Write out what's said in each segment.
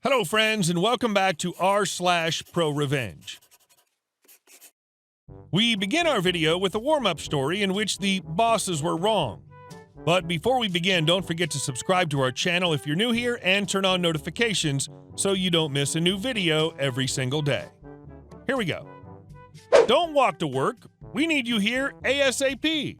Hello, friends, and welcome back to r/ProRevenge. We begin our video with a warm-up story in which the bosses were wrong. But before we begin, don't forget to subscribe to our channel if you're new here and turn on notifications so you don't miss a new video every single day. Here we go. Don't walk to work. We need you here ASAP.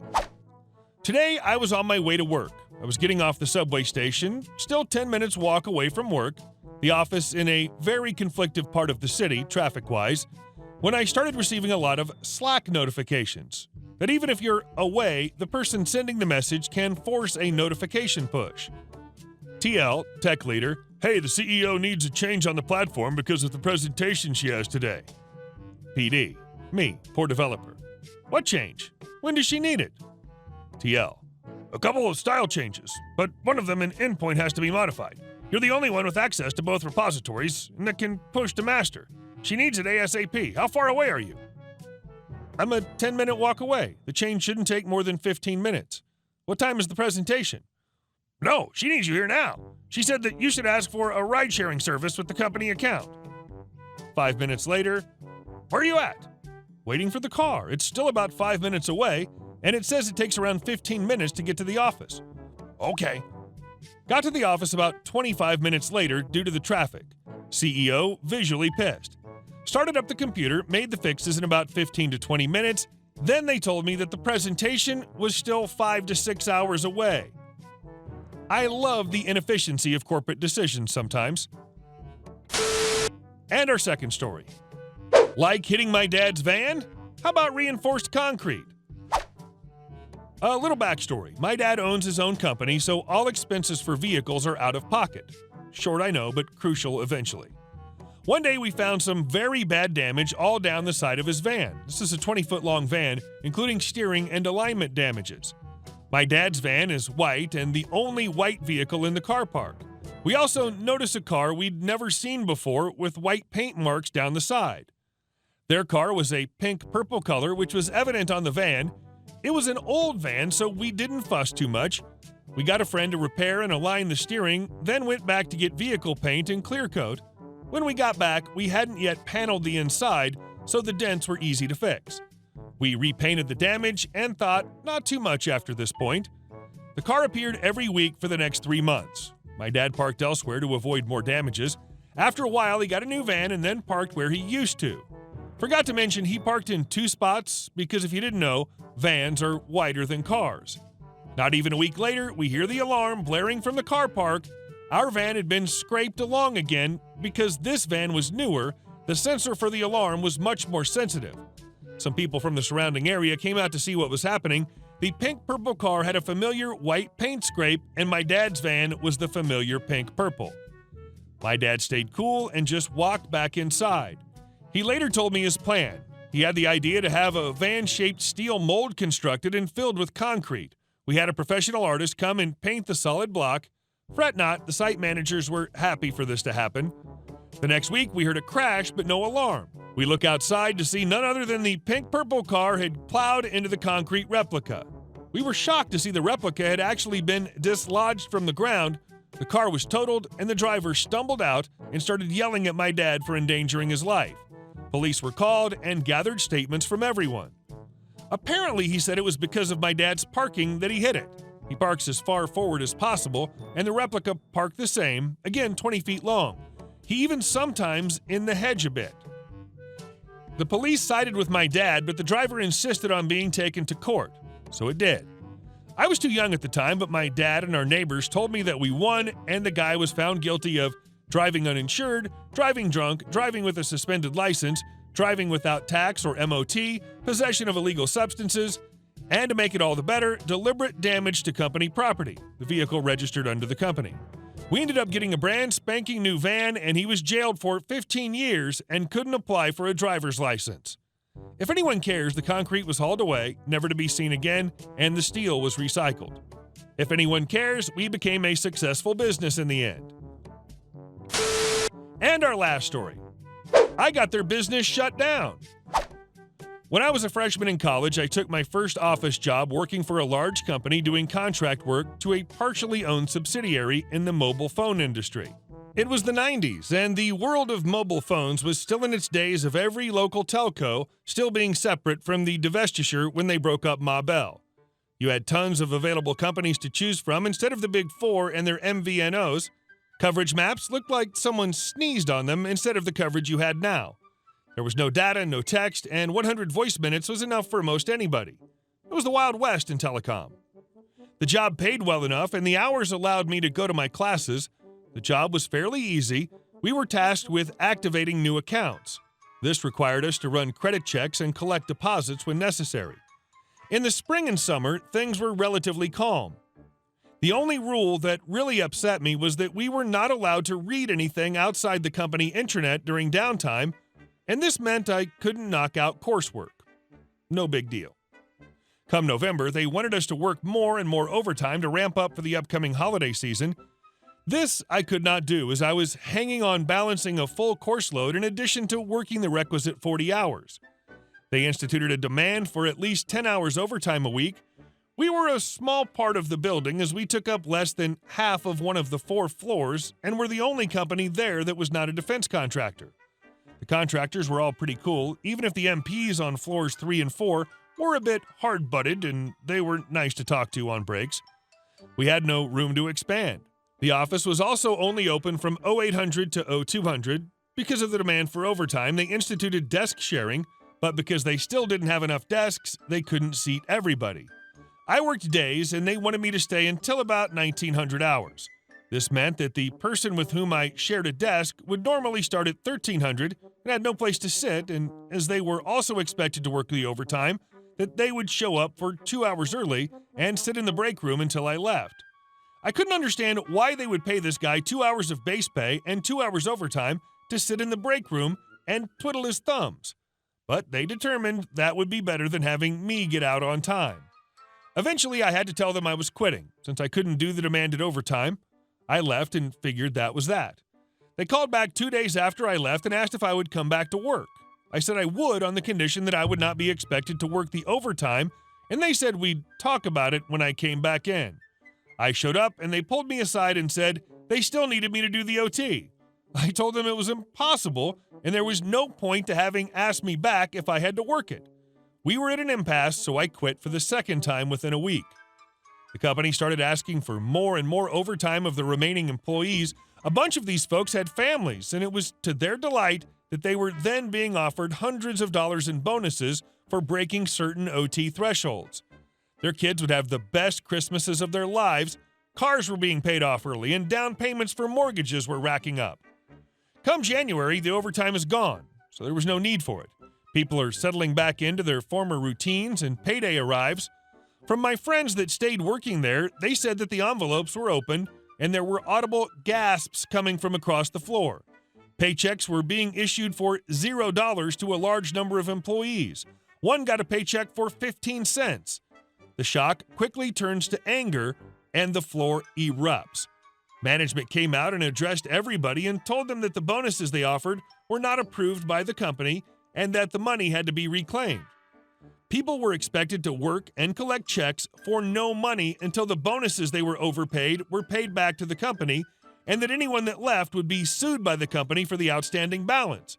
Today, I was on my way to work. I was getting off the subway station, still 10 minutes walk away from work, the office in a very conflictive part of the city, traffic-wise, when I started receiving a lot of Slack notifications. That even if you're away, the person sending the message can force a notification push. TL, tech leader, hey, the CEO needs a change on the platform because of the presentation she has today. PD, me, poor developer. What change? When does she need it? TL, a couple of style changes, but one of them an endpoint has to be modified. You're the only one with access to both repositories and that can push to master. She needs it ASAP. How far away are you? I'm a 10-minute walk away. The change shouldn't take more than 15 minutes. What time is the presentation? No, she needs you here now. She said that you should ask for a ride-sharing service with the company account. 5 minutes later, where are you at? Waiting for the car. It's still about 5 minutes away, and it says it takes around 15 minutes to get to the office. Okay. Got to the office about 25 minutes later due to the traffic. CEO visually pissed. Started up the computer, made the fixes in about 15 to 20 minutes. Then they told me that the presentation was still 5 to 6 hours away. I love the inefficiency of corporate decisions sometimes. And our second story. Like hitting my dad's van? How about reinforced concrete? A little backstory. My dad owns his own company, so all expenses for vehicles are out of pocket. Short, I know, but crucial eventually. One day we found some very bad damage all down the side of his van. This is a 20-foot-long van, including steering and alignment damages. My dad's van is white and the only white vehicle in the car park. We also noticed a car we'd never seen before with white paint marks down the side. Their car was a pink-purple color, which was evident on the van. It was an old van, so we didn't fuss too much. We got a friend to repair and align the steering, then went back to get vehicle paint and clear coat. When we got back, we hadn't yet paneled the inside, so the dents were easy to fix. We repainted the damage and thought not too much after this point. The car appeared every week for the next 3 months. My dad parked elsewhere to avoid more damages. After a while, he got a new van and then parked where he used to. Forgot to mention he parked in 2 spots because if you didn't know, vans are wider than cars. Not even a week later, we hear the alarm blaring from the car park. Our van had been scraped along again because this van was newer. The sensor for the alarm was much more sensitive. Some people from the surrounding area came out to see what was happening. The pink-purple car had a familiar white paint scrape, and my dad's van was the familiar pink-purple. My dad stayed cool and just walked back inside. He later told me his plan. He had the idea to have a van-shaped steel mold constructed and filled with concrete. We had a professional artist come and paint the solid block. Fret not, the site managers were happy for this to happen. The next week, we heard a crash, but no alarm. We look outside to see none other than the pink-purple car had plowed into the concrete replica. We were shocked to see the replica had actually been dislodged from the ground. The car was totaled, and the driver stumbled out and started yelling at my dad for endangering his life. Police were called and gathered statements from everyone. Apparently, he said it was because of my dad's parking that he hit it. He parks as far forward as possible, and the replica parked the same, again 20 feet long. He even sometimes in the hedge a bit. The police sided with my dad, but the driver insisted on being taken to court, so it did. I was too young at the time, but my dad and our neighbors told me that we won, and the guy was found guilty of driving uninsured, driving drunk, driving with a suspended license, driving without tax or MOT, possession of illegal substances, and to make it all the better, deliberate damage to company property, the vehicle registered under the company. We ended up getting a brand spanking new van, and he was jailed for 15 years and couldn't apply for a driver's license. If anyone cares, the concrete was hauled away, never to be seen again, and the steel was recycled. If anyone cares, we became a successful business in the end. And our last story. I got their business shut down. When I was a freshman in college, I took my first office job working for a large company doing contract work to a partially owned subsidiary in the mobile phone industry. It was the 90s, and the world of mobile phones was still in its days of every local telco still being separate from the divestiture when they broke up Ma Bell. You had tons of available companies to choose from instead of the big four and their MVNOs. Coverage maps looked like someone sneezed on them instead of the coverage you had now. There was no data, no text, and 100 voice minutes was enough for most anybody. It was the Wild West in telecom. The job paid well enough, and the hours allowed me to go to my classes. The job was fairly easy. We were tasked with activating new accounts. This required us to run credit checks and collect deposits when necessary. In the spring and summer, things were relatively calm. The only rule that really upset me was that we were not allowed to read anything outside the company intranet during downtime, and this meant I couldn't knock out coursework. No big deal. Come November, they wanted us to work more and more overtime to ramp up for the upcoming holiday season. This I could not do, as I was hanging on balancing a full course load in addition to working the requisite 40 hours. They instituted a demand for at least 10 hours overtime a week. We were a small part of the building, as we took up less than half of one of the 4 floors and were the only company there that was not a defense contractor. The contractors were all pretty cool, even if the MPs on floors 3 and 4 were a bit hard-butted and they were nice to talk to on breaks. We had no room to expand. The office was also only open from 0800 to 0200. Because of the demand for overtime, they instituted desk sharing, but because they still didn't have enough desks, they couldn't seat everybody. I worked days, and they wanted me to stay until about 1900 hours. This meant that the person with whom I shared a desk would normally start at 1300 and had no place to sit, and as they were also expected to work the overtime, that they would show up for 2 hours early and sit in the break room until I left. I couldn't understand why they would pay this guy 2 hours of base pay and 2 hours overtime to sit in the break room and twiddle his thumbs. But they determined that would be better than having me get out on time. Eventually, I had to tell them I was quitting, since I couldn't do the demanded overtime. I left and figured that was that. They called back 2 days after I left and asked if I would come back to work. I said I would on the condition that I would not be expected to work the overtime, and they said we'd talk about it when I came back in. I showed up, and they pulled me aside and said they still needed me to do the OT. I told them it was impossible, and there was no point to having asked me back if I had to work it. We were at an impasse, so I quit for the second time within a week. The company started asking for more and more overtime of the remaining employees. A bunch of these folks had families, and it was to their delight that they were then being offered hundreds of dollars in bonuses for breaking certain OT thresholds. Their kids would have the best Christmases of their lives, cars were being paid off early, and down payments for mortgages were racking up. Come January, the overtime is gone, so there was no need for it. People are settling back into their former routines, and payday arrives. From my friends that stayed working there, they said that the envelopes were open, and there were audible gasps coming from across the floor. Paychecks were being issued for $0 to a large number of employees. One got a paycheck for 15 cents. The shock quickly turns to anger, and the floor erupts. Management came out and addressed everybody and told them that the bonuses they offered were not approved by the company and that the money had to be reclaimed. People were expected to work and collect checks for no money until the bonuses they were overpaid were paid back to the company, and that anyone that left would be sued by the company for the outstanding balance.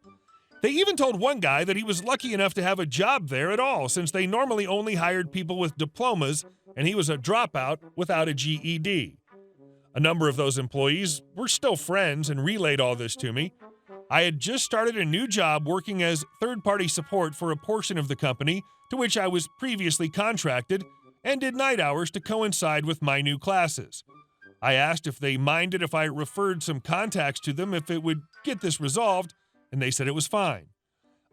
They even told one guy that he was lucky enough to have a job there at all, since they normally only hired people with diplomas, and he was a dropout without a GED. A number of those employees were still friends and relayed all this to me. I had just started a new job working as third-party support for a portion of the company to which I was previously contracted, and did night hours to coincide with my new classes. I asked if they minded if I referred some contacts to them if it would get this resolved, and they said it was fine.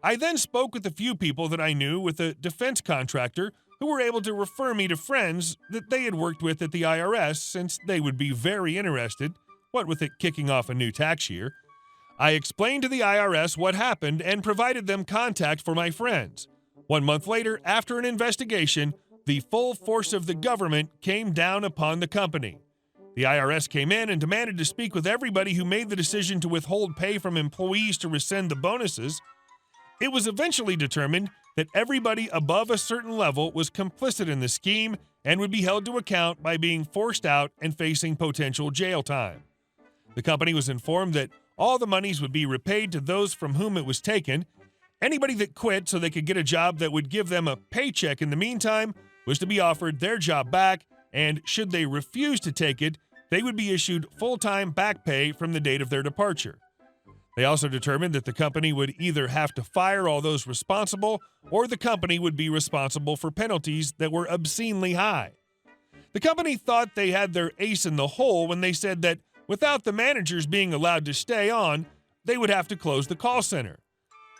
I then spoke with a few people that I knew with a defense contractor who were able to refer me to friends that they had worked with at the IRS, since they would be very interested, what with it kicking off a new tax year. I explained to the IRS what happened and provided them contact for my friends. 1 month later, after an investigation, the full force of the government came down upon the company. The IRS came in and demanded to speak with everybody who made the decision to withhold pay from employees to rescind the bonuses. It was eventually determined that everybody above a certain level was complicit in the scheme and would be held to account by being forced out and facing potential jail time. The company was informed that all the monies would be repaid to those from whom it was taken. Anybody that quit so they could get a job that would give them a paycheck in the meantime was to be offered their job back, and should they refuse to take it, they would be issued full-time back pay from the date of their departure. They also determined that the company would either have to fire all those responsible, or the company would be responsible for penalties that were obscenely high. The company thought they had their ace in the hole when they said that without the managers being allowed to stay on, they would have to close the call center.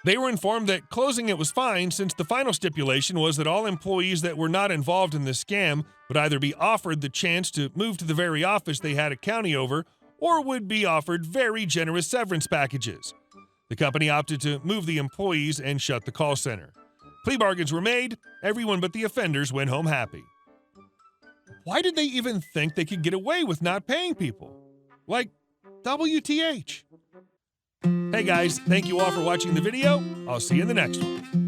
They were informed that closing it was fine, since the final stipulation was that all employees that were not involved in the scam would either be offered the chance to move to the very office they had a county over, or would be offered very generous severance packages. The company opted to move the employees and shut the call center. Plea bargains were made. Everyone but the offenders went home happy. Why did they even think they could get away with not paying people? Like, WTH. Hey guys, thank you all for watching the video. I'll see you in the next one.